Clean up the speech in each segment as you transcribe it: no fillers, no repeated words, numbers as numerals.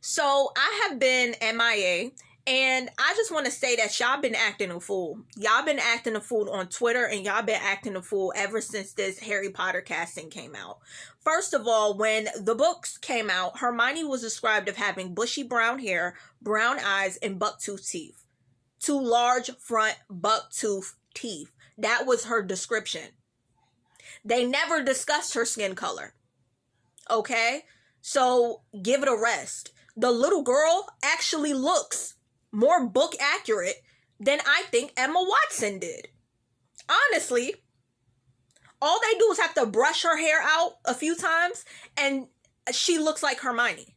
So I have been MIA, and I just want to say that y'all been acting a fool. Y'all been acting a fool on Twitter, and y'all been acting a fool ever since this Harry Potter casting came out. First of all, when the books came out, Hermione was described as having bushy brown hair, brown eyes, and bucktooth teeth. Two large front bucktooth teeth. That was her description. They never discussed her skin color. Okay? So give it a rest. The little girl actually looks more book accurate than I think Emma Watson did. Honestly, all they do is have to brush her hair out a few times and she looks like Hermione.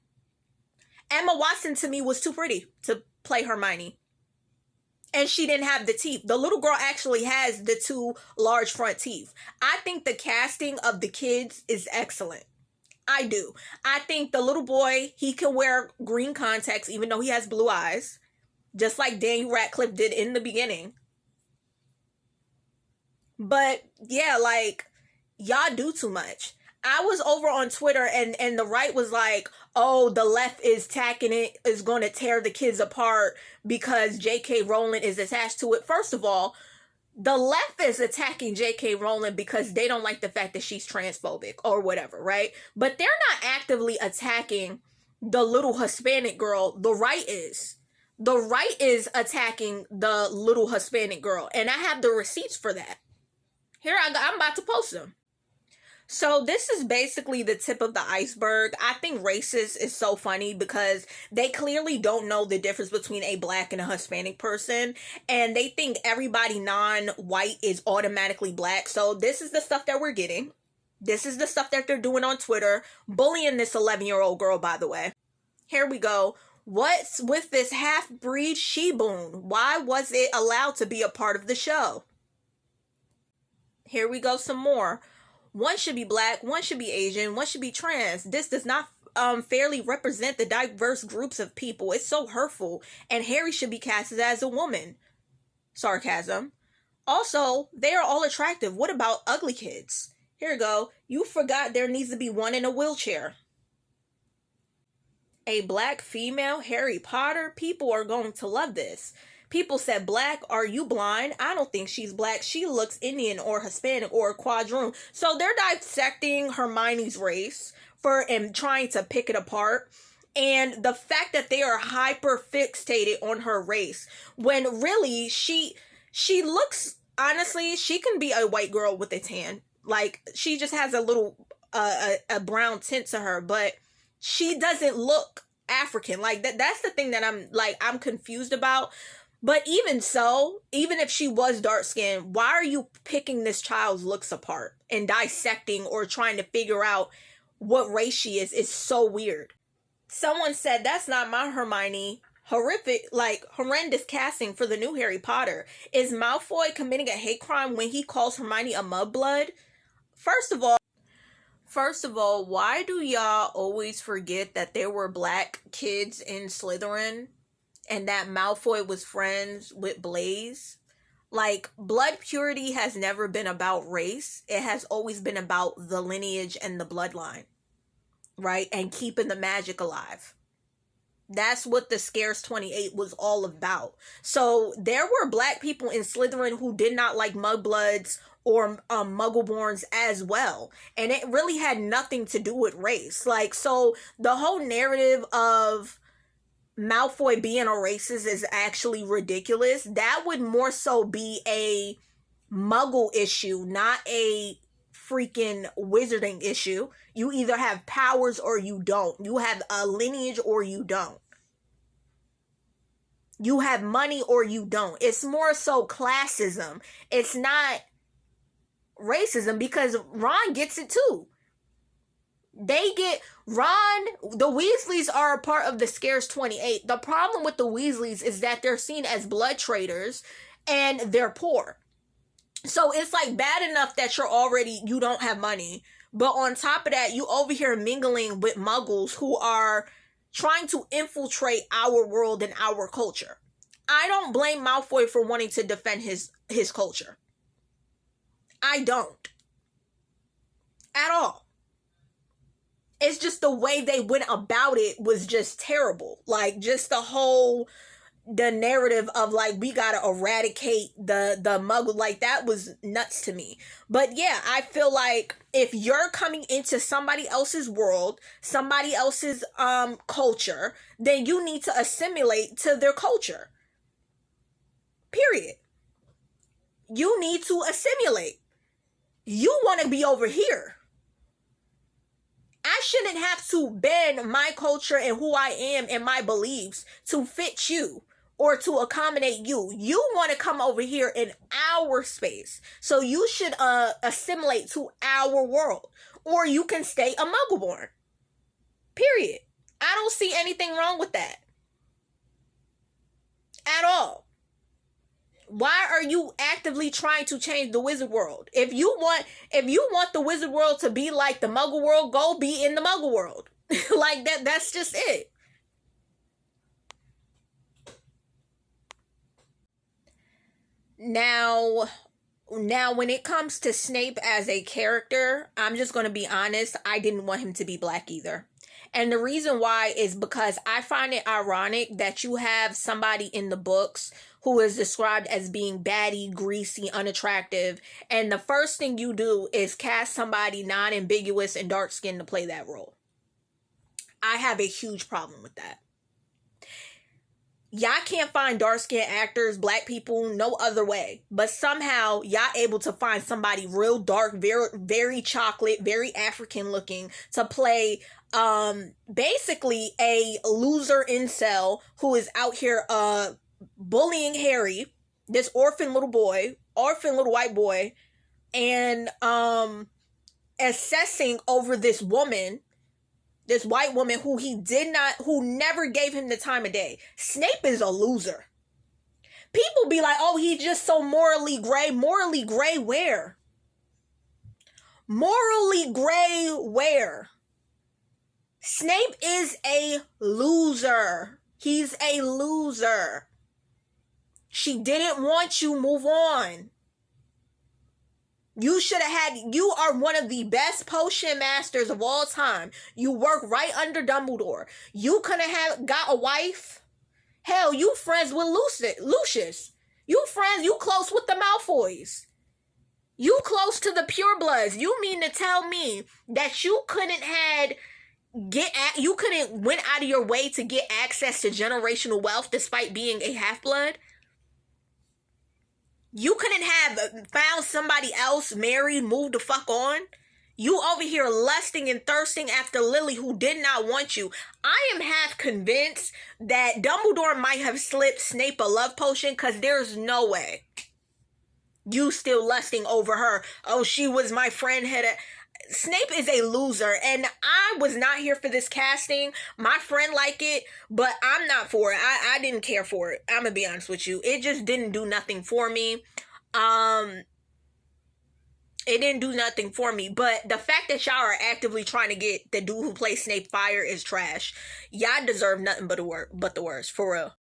Emma Watson to me was too pretty to play Hermione. And she didn't have the teeth. The little girl actually has the two large front teeth. I think the casting of the kids is excellent. I do. I think the little boy, he can wear green contacts even though he has blue eyes. Just like Daniel Radcliffe did in the beginning. But yeah, like, y'all do too much. I was over on Twitter and the right was like, oh, the left is tacking it, is going to tear the kids apart because J.K. Rowling is attached to it. First of all, the left is attacking J.K. Rowling because they don't like the fact that she's transphobic or whatever, right? But they're not actively attacking the little Hispanic girl. The right is. The right is attacking the little Hispanic girl. And I have the receipts for that. Here I'm about to post them. So this is basically the tip of the iceberg. I think racist is so funny because they clearly don't know the difference between a black and a Hispanic person. And they think everybody non-white is automatically black. So this is the stuff that we're getting. This is the stuff that they're doing on Twitter. Bullying this 11-year-old girl, by the way. Here we go. What's with this half-breed she-boon? Why was it allowed to be a part of the show? Here we go some more. One should be black, one should be Asian, one should be trans. This does not fairly represent the diverse groups of people. It's so hurtful. And Harry should be casted as a woman. Sarcasm. Also, they are all attractive. What about ugly kids? Here we go. You forgot there needs to be one in a wheelchair. A black female Harry Potter? People are going to love this. People said, black, are you blind? I don't think she's black. She looks Indian or Hispanic or quadroon. So they're dissecting Hermione's race and trying to pick it apart. And the fact that they are hyper fixated on her race when really she looks, honestly, she can be a white girl with a tan. Like, she just has a little a brown tint to her, but she doesn't look African. Like that's the thing that I'm confused about. But even so, even if she was dark skinned, why are you picking this child's looks apart and dissecting or trying to figure out what race she is? It's so weird. Someone said, that's not my Hermione. Horrendous casting for the new Harry Potter. Is Malfoy committing a hate crime when he calls Hermione a mudblood? First of all, why do y'all always forget that there were black kids in Slytherin? And that Malfoy was friends with Blaise. Like, blood purity has never been about race. It has always been about the lineage and the bloodline. Right? And keeping the magic alive. That's what the Scares 28 was all about. So, there were black people in Slytherin who did not like mudbloods or muggleborns as well. And it really had nothing to do with race. Like, so, the whole narrative of Malfoy being a racist is actually ridiculous. That would more so be a muggle issue, not a freaking wizarding issue. You either have powers or you don't. You have a lineage or you don't. You have money or you don't. It's more so classism. It's not racism because Ron gets it too. The Weasleys are a part of the Scares 28. The problem with the Weasleys is that they're seen as blood traders and they're poor. So it's like bad enough that you don't have money. But on top of that, you over here mingling with muggles who are trying to infiltrate our world and our culture. I don't blame Malfoy for wanting to defend his culture. I don't. At all. It's just the way they went about it was just terrible. Like, just the narrative of like, we gotta eradicate the muggle, like, that was nuts to me. But yeah, I feel like if you're coming into somebody else's world, somebody else's culture, then you need to assimilate to their culture, period. You need to assimilate. You want to be over here. I shouldn't have to bend my culture and who I am and my beliefs to fit you or to accommodate you. You want to come over here in our space. So you should assimilate to our world. Or you can stay a Muggle-born. Period. I don't see anything wrong with that. At all. Why are you actively trying to change the wizard world? If you want the wizard world to be like the Muggle world, go be in the Muggle world. Like that's just it. Now when it comes to Snape as a character, I'm just going to be honest, I didn't want him to be black either. And the reason why is because I find it ironic that you have somebody in the books who is described as being batty, greasy, unattractive, and the first thing you do is cast somebody non-ambiguous and dark-skinned to play that role. I have a huge problem with that. Y'all can't find dark-skinned actors, black people, no other way. But somehow, y'all able to find somebody real dark, very, very chocolate, very African-looking to play basically a loser incel who is out here bullying Harry, this orphan little white boy, and assessing over this white woman who never gave him the time of day. Snape is a loser. People be like, oh, he's just so morally gray. Morally gray where? Morally gray where? Snape is a loser. He's a loser. She didn't want you, move on. You are one of the best potion masters of all time. You work right under Dumbledore. You couldn't have got a wife. Hell, you friends with Lucius. You close with the Malfoys. You close to the purebloods. You mean to tell me that you couldn't went out of your way to get access to generational wealth despite being a half-blood? You couldn't have found somebody else, married, moved the fuck on? You over here lusting and thirsting after Lily, who did not want you. I am half convinced that Dumbledore might have slipped Snape a love potion, because there's no way you still lusting over her. Oh, she was my friend. Snape is a loser, and I was not here for this casting. My friend liked it, but I'm not for it. I didn't care for it. I'm gonna be honest with you. It just didn't do nothing for me. It didn't do nothing for me. But the fact that y'all are actively trying to get the dude who plays Snape fired is trash. Y'all deserve nothing but the worst, for real.